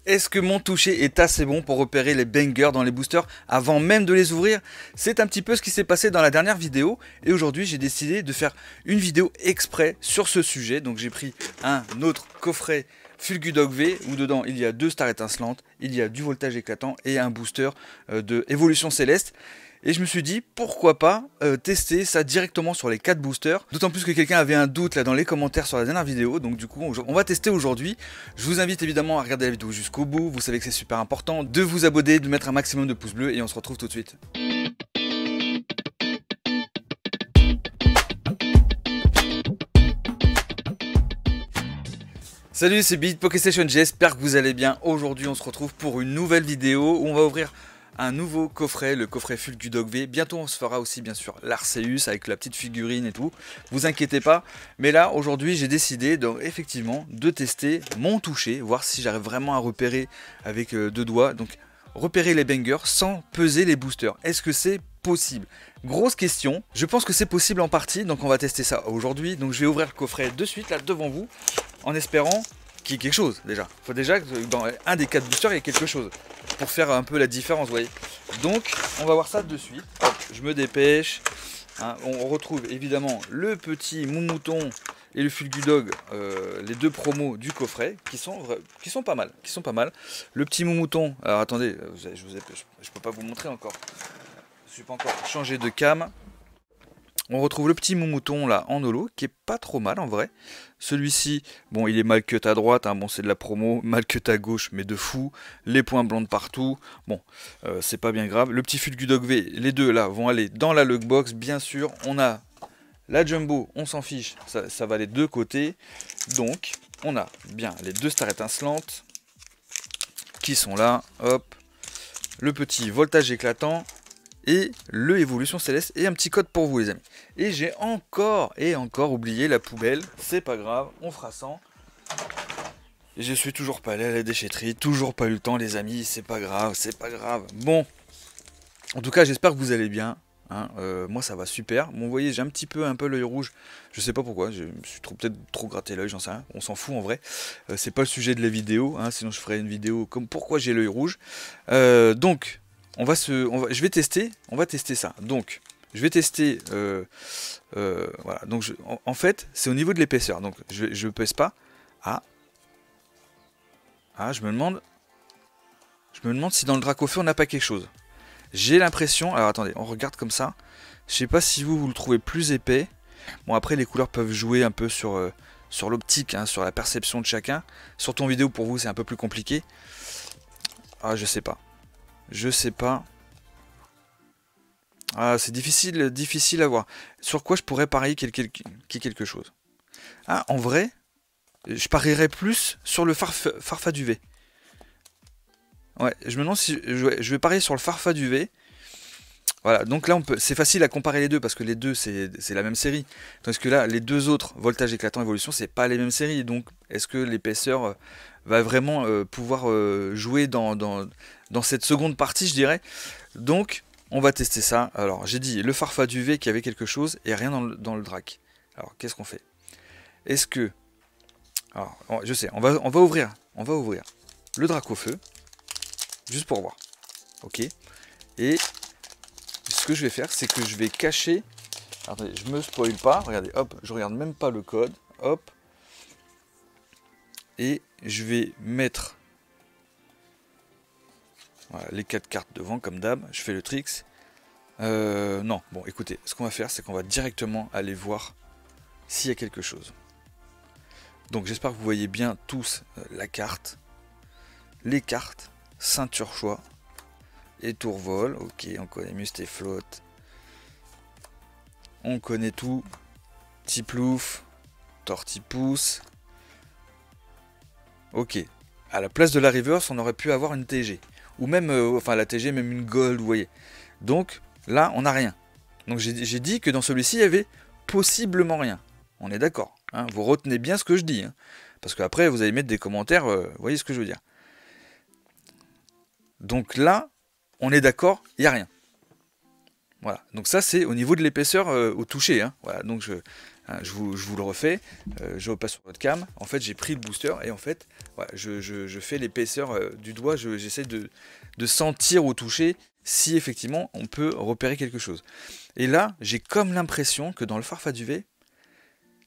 Est-ce que mon toucher est assez bon pour repérer les bangers dans les boosters avant même de les ouvrir? C'est un petit peu ce qui s'est passé dans la dernière vidéo et aujourd'hui j'ai décidé de faire une vidéo exprès sur ce sujet. Donc j'ai pris un autre coffret Fulgudog V où dedans il y a deux stars étincelantes, il y a du voltage éclatant et un booster de évolution céleste. Et je me suis dit, pourquoi pas tester ça directement sur les 4 boosters. D'autant plus que quelqu'un avait un doute là dans les commentaires sur la dernière vidéo. Donc du coup, on va tester aujourd'hui. Je vous invite évidemment à regarder la vidéo jusqu'au bout. Vous savez que c'est super important de vous abonner, de mettre un maximum de pouces bleus. Et on se retrouve tout de suite. Salut, c'est Beat PokéStation, j'espère que vous allez bien. Aujourd'hui, on se retrouve pour une nouvelle vidéo où on va ouvrir un nouveau coffret, le coffret Fulgudog V. Bientôt on se fera aussi bien sûr l'Arceus avec la petite figurine et tout. Vous inquiétez pas. Mais là aujourd'hui j'ai décidé effectivement de tester mon toucher, voir si j'arrive vraiment à repérer avec deux doigts. Donc repérer les bangers sans peser les boosters. Est-ce que c'est possible? Grosse question. Je pense que c'est possible en partie. Donc on va tester ça aujourd'hui. Donc je vais ouvrir le coffret de suite là devant vous en espérant qu'il y ait quelque chose déjà. Il faut déjà que dans un des 4 boosters il y ait quelque chose pour faire un peu la différence, vous voyez. Donc on va voir ça de suite. Hop, je me dépêche. Hein, on retrouve évidemment le petit Moumouton et le Fulgudog, les deux promos du coffret qui sont pas mal, Le petit Moumouton, alors attendez, je peux pas vous montrer encore. Je suis pas encore changé de cam. On retrouve le petit Moumouton là en holo qui est pas trop mal en vrai. Celui-ci, bon il est mal cut à droite, hein, bon c'est de la promo, mal cut à gauche mais de fou. Les points blancs de partout, bon c'est pas bien grave. Le petit Fulgudog V, les deux là vont aller dans la lugbox bien sûr. On a la Jumbo, on s'en fiche, ça va les deux côtés. Donc on a bien les deux stars étincelantes qui sont là, hop. Le petit voltage éclatant et le évolution céleste et un petit code pour vous les amis. Et j'ai encore oublié la poubelle, c'est pas grave, on fera sans. Et je suis toujours pas allé à la déchetterie, toujours pas eu le temps les amis, c'est pas grave, c'est pas grave. Bon, en tout cas j'espère que vous allez bien. Hein, moi ça va super. Bon vous voyez j'ai un peu l'œil rouge, je sais pas pourquoi, je me suis peut-être trop gratté l'œil, j'en sais rien, on s'en fout en vrai. C'est pas le sujet de la vidéo, hein, sinon je ferai une vidéo comme pourquoi j'ai l'œil rouge. Donc on va tester ça. Donc, je vais tester, voilà. Donc, en fait, c'est au niveau de l'épaisseur. Donc, je pèse pas. Ah, je me demande si dans le Dracofeu on n'a pas quelque chose. J'ai l'impression. Alors, attendez, on regarde comme ça. Je sais pas si vous le trouvez plus épais. Bon, après, les couleurs peuvent jouer un peu sur l'optique, hein, sur la perception de chacun. Surtout en vidéo, pour vous, c'est un peu plus compliqué. Ah, je sais pas. Je sais pas. Ah, c'est difficile à voir. Sur quoi je pourrais parier qu'il y ait quelque chose? Ah, en vrai, je parierais plus sur le Farfa du V. Ouais, je me demande si je vais parier sur le Farfa du V. Voilà, donc là c'est facile à comparer les deux parce que les deux c'est la même série. Tandis que là, les deux autres, voltage éclatant, évolution, c'est pas les mêmes séries. Donc est-ce que l'épaisseur va vraiment pouvoir jouer dans cette seconde partie, je dirais. Donc on va tester ça. Alors j'ai dit le Farfa du V qui avait quelque chose et rien dans le Drac. Alors qu'est-ce qu'on fait? Est-ce que... Alors je sais, on va ouvrir le Dracofeu. Juste pour voir. Ok. Et ce que je vais faire, c'est que je vais cacher... Attendez, je me spoil pas. Regardez, hop, je regarde même pas le code. Hop. Et je vais mettre... Voilà, les 4 cartes devant, comme d'hab. Je fais le tricks. Non, bon, écoutez, ce qu'on va faire, c'est qu'on va directement aller voir s'il y a quelque chose. Donc, j'espère que vous voyez bien tous la carte. Les cartes, ceinture choix et tourvol. Ok, on connaît Mustéflotte. On connaît tout. Tiplouf, Tortipousse. Ok. À la place de la reverse, on aurait pu avoir une TG. Ou même, enfin la TG, même une gold, vous voyez. Donc, là, on n'a rien. Donc, j'ai dit que dans celui-ci, il y avait possiblement rien. On est d'accord. Hein, vous retenez bien ce que je dis. Hein, parce qu'après, vous allez mettre des commentaires, vous voyez ce que je veux dire. Donc là, on est d'accord, il n'y a rien. Voilà. Donc ça, c'est au niveau de l'épaisseur au toucher. Hein. Voilà. Donc hein, je vous le refais, je repasse sur votre cam. En fait, j'ai pris le booster et en fait, voilà, je fais l'épaisseur du doigt. J'essaie de sentir au toucher si effectivement on peut repérer quelque chose. Et là, j'ai comme l'impression que dans le Farfa duvet,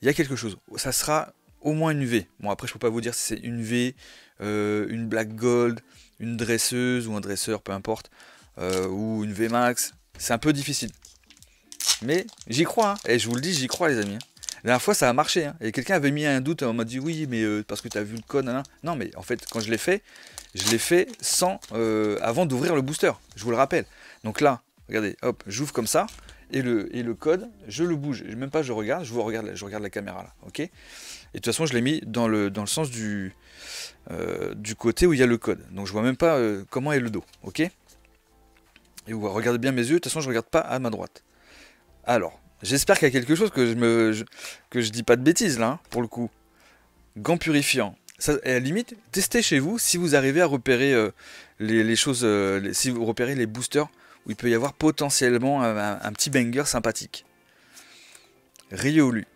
il y a quelque chose. Ça sera au moins une V. Bon, après, je peux pas vous dire si c'est une V, une Black Gold, une dresseuse ou un dresseur, peu importe, ou une V Max. C'est un peu difficile. Mais j'y crois, hein. Et je vous le dis, j'y crois, les amis. La dernière fois, ça a marché, hein. Et quelqu'un avait mis un doute, on m'a dit oui, mais parce que tu as vu le code. Nan, nan. Non, mais en fait, quand je l'ai fait sans avant d'ouvrir le booster. Je vous le rappelle. Donc là, regardez, hop, j'ouvre comme ça. Et le code, je le bouge. Même pas, je regarde, je regarde la caméra là. Ok. Et de toute façon, je l'ai mis dans le sens du côté où il y a le code. Donc je vois même pas comment est le dos. Ok. Et vous regardez bien mes yeux. De toute façon, je regarde pas à ma droite. Alors, j'espère qu'il y a quelque chose que je dis pas de bêtises là, hein, pour le coup. Gants purifiants. Ça, à la limite, testez chez vous si vous arrivez à repérer les choses, si vous repérez les boosters où il peut y avoir potentiellement un petit banger sympathique. Ryolu.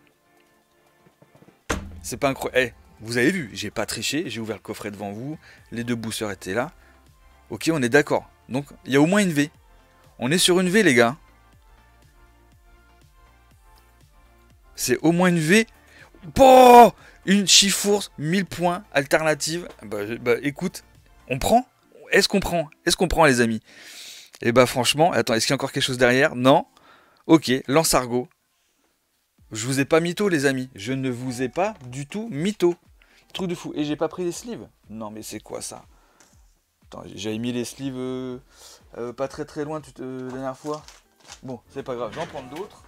C'est pas incroyable. Vous avez vu, j'ai pas triché, j'ai ouvert le coffret devant vous, les deux boosters étaient là. Ok, on est d'accord. Donc, il y a au moins une V. On est sur une V, les gars. C'est au moins une V. Oh, une Chifours 1000 points alternative. Bah écoute, on prend. Est-ce qu'on prend? Est-ce qu'on prend, les amis? Et bah franchement, attends, est-ce qu'il y a encore quelque chose derrière? Non. Ok, lance-argot. Je vous ai pas mytho, les amis. Je ne vous ai pas du tout mytho. Truc de fou. Et j'ai pas pris les sleeves. Non, mais c'est quoi ça? Attends, j'avais mis les sleeves pas très loin la dernière fois. Bon, c'est pas grave, j'en prends d'autres.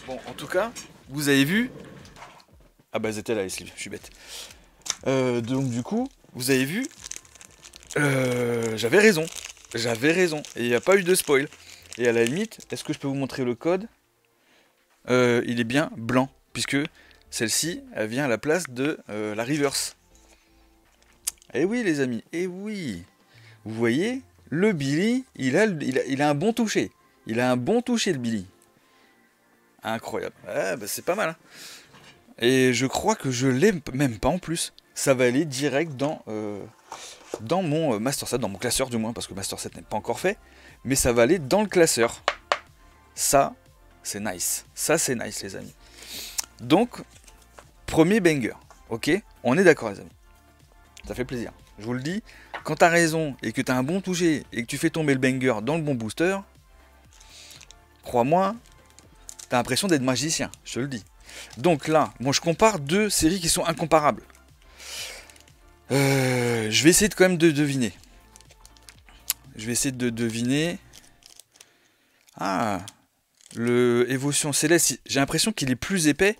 Bon, en tout cas, vous avez vu. Ah bah, elles étaient là, les sleeves, je suis bête. Donc, du coup, vous avez vu. J'avais raison. J'avais raison. Et il n'y a pas eu de spoil. Et à la limite, est-ce que je peux vous montrer le code? Il est bien blanc. Puisque celle-ci, elle vient à la place de la reverse. Eh oui, les amis. Eh oui. Vous voyez, le Billy, il a un bon toucher. Il a un bon toucher, le Billy. Incroyable. Ah, bah, c'est pas mal. Hein. Et je crois que je l'ai même pas en plus. Ça va aller direct dans mon Master 7, dans mon classeur du moins, parce que Master 7 n'est pas encore fait. Mais ça va aller dans le classeur. Ça, c'est nice. Ça, c'est nice, les amis. Donc, premier banger. Ok? On est d'accord, les amis. Ça fait plaisir. Je vous le dis, quand t'as raison et que t'as un bon toucher et que tu fais tomber le banger dans le bon booster, crois-moi, t'as l'impression d'être magicien, je te le dis. Donc là, moi je compare deux séries qui sont incomparables. Je vais essayer quand même de deviner. Je vais essayer de deviner. Ah, le Évolution Céleste, j'ai l'impression qu'il est plus épais.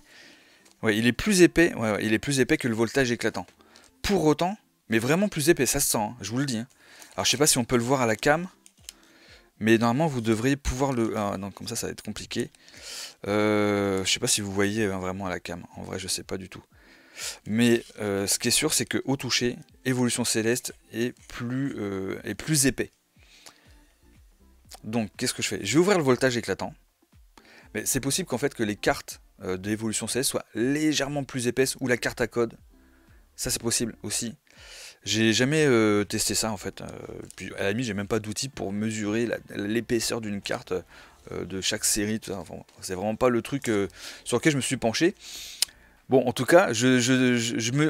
Ouais, il est plus épais. Ouais, il est plus épais que le Voltage Éclatant. Pour autant, mais vraiment plus épais, ça se sent, hein, je vous le dis. Hein. Alors je sais pas si on peut le voir à la cam. Mais normalement, vous devriez pouvoir le... Ah non, comme ça va être compliqué. Je sais pas si vous voyez vraiment à la cam. En vrai, je sais pas du tout. Mais ce qui est sûr, c'est que au toucher, Évolution Céleste est plus épais. Donc, qu'est-ce que je fais? Je vais ouvrir le Voltage Éclatant. Mais c'est possible qu'en fait, que les cartes d'Évolution Céleste soient légèrement plus épaisses, ou la carte à code. Ça, c'est possible aussi. J'ai jamais testé ça en fait. Puis à la limite, j'ai même pas d'outil pour mesurer l'épaisseur d'une carte de chaque série. Enfin, c'est vraiment pas le truc sur lequel je me suis penché. Bon, en tout cas,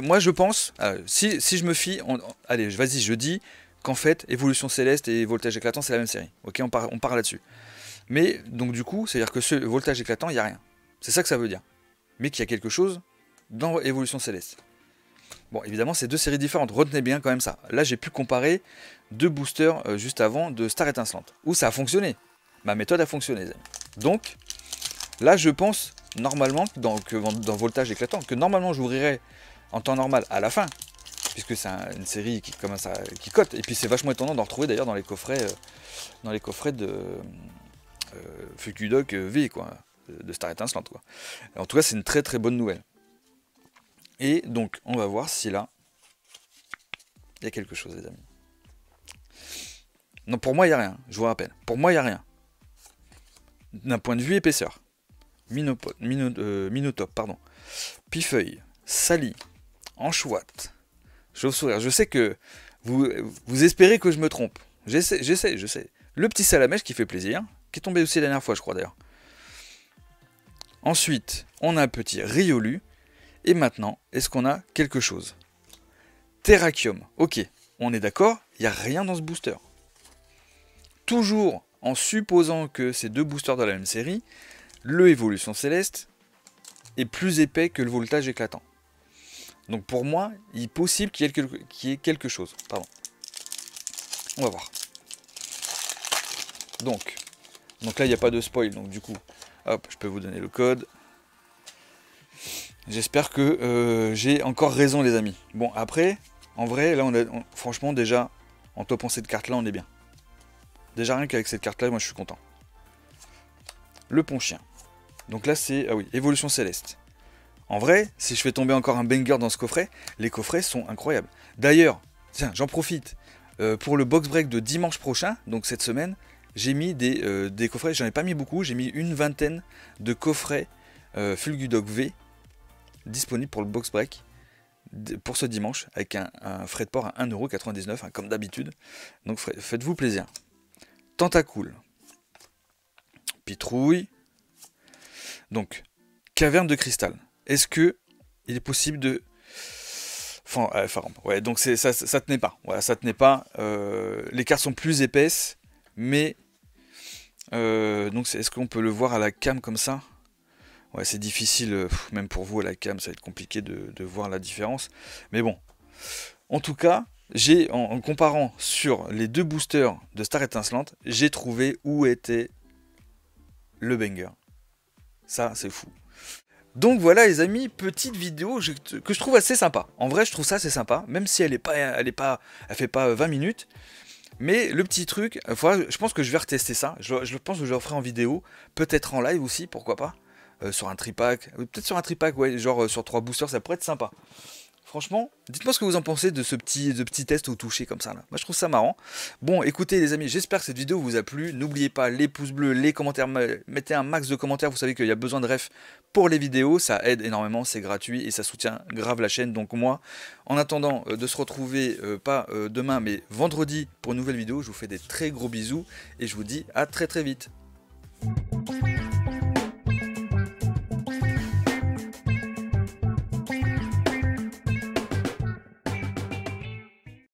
moi je pense, si je me fie, allez, vas-y, je dis qu'en fait, Évolution Céleste et Voltage Éclatant, c'est la même série. Ok, on part là-dessus. Mais donc du coup, c'est-à-dire que ce Voltage Éclatant, il n'y a rien. C'est ça que ça veut dire. Mais qu'il y a quelque chose dans Évolution Céleste. Bon, évidemment, c'est deux séries différentes. Retenez bien quand même ça. Là, j'ai pu comparer deux boosters juste avant de Star Étincelante. Où ça a fonctionné. Ma méthode a fonctionné, les amis. Donc, là, je pense, normalement, dans Voltage Éclatant, que normalement, j'ouvrirai en temps normal à la fin. Puisque c'est une série qui commence qui cote. Et puis, c'est vachement étonnant d'en retrouver d'ailleurs dans les coffrets de Fukudok V, quoi. De Star Étincelante, quoi. En tout cas, c'est une très très bonne nouvelle. Et donc, on va voir si là, il y a quelque chose, les amis. Non, pour moi, il n'y a rien, je vous rappelle. Pour moi, il n'y a rien. D'un point de vue épaisseur. Minotop, pardon. Pifeuille, Sally, Anchouette, Chauve-sourire. Je sais que vous espérez que je me trompe. J'essaie. Le petit Salamèche qui fait plaisir, qui est tombé aussi la dernière fois, je crois d'ailleurs. Ensuite, on a un petit Riolu. Et maintenant, est-ce qu'on a quelque chose? Terrakium. Ok, on est d'accord, il n'y a rien dans ce booster. Toujours en supposant que ces deux boosters de la même série, le Évolution Céleste est plus épais que le Voltage Éclatant. Donc pour moi, il est possible qu'il y ait quelque chose. Pardon. On va voir. Donc là, il n'y a pas de spoil. Donc du coup, hop, je peux vous donner le code. J'espère que j'ai encore raison, les amis. Bon, après, en vrai, là, franchement, déjà, en topant cette carte-là, on est bien. Déjà, rien qu'avec cette carte-là, moi, je suis content. Le Pont-Chien. Donc là, c'est... Ah oui, Évolution Céleste. En vrai, si je fais tomber encore un banger dans ce coffret, les coffrets sont incroyables. D'ailleurs, tiens, j'en profite. Pour le box break de dimanche prochain, donc cette semaine, j'ai mis des coffrets, j'en ai pas mis beaucoup, j'ai mis une vingtaine de coffrets Fulgudog V disponibles pour le box break pour ce dimanche, avec un frais de port à 1,99 €, hein, comme d'habitude. Donc faites-vous plaisir. Tentacool. Pitrouille. Donc, Caverne de cristal. Est-ce que il est possible de... Enfin, ouais, donc ça tenait pas. Voilà, ça tenait pas. Les cartes sont plus épaisses, mais... donc est-ce qu'on peut le voir à la cam comme ça? Ouais, c'est difficile, même pour vous à la cam, ça va être compliqué de voir la différence. Mais bon, en tout cas, en comparant sur les deux boosters de Star Étincelante, j'ai trouvé où était le banger. Ça, c'est fou. Donc voilà les amis, petite vidéo que je trouve assez sympa. En vrai, je trouve ça assez sympa, même si elle fait pas 20 minutes. Mais le petit truc, je pense que je vais retester ça. Je pense que je le ferai en vidéo, peut-être en live aussi, pourquoi pas. Sur un tripack, peut-être sur un tripack, ouais, genre sur 3 boosters, ça pourrait être sympa. Franchement, dites-moi ce que vous en pensez de ce petit test au toucher comme ça là. Moi je trouve ça marrant. Bon, écoutez les amis, j'espère que cette vidéo vous a plu. N'oubliez pas les pouces bleus, les commentaires, mettez un max de commentaires. Vous savez qu'il y a besoin de refs pour les vidéos, ça aide énormément, c'est gratuit et ça soutient grave la chaîne. Donc moi, en attendant de se retrouver, pas demain mais vendredi pour une nouvelle vidéo, je vous fais des très gros bisous et je vous dis à très vite.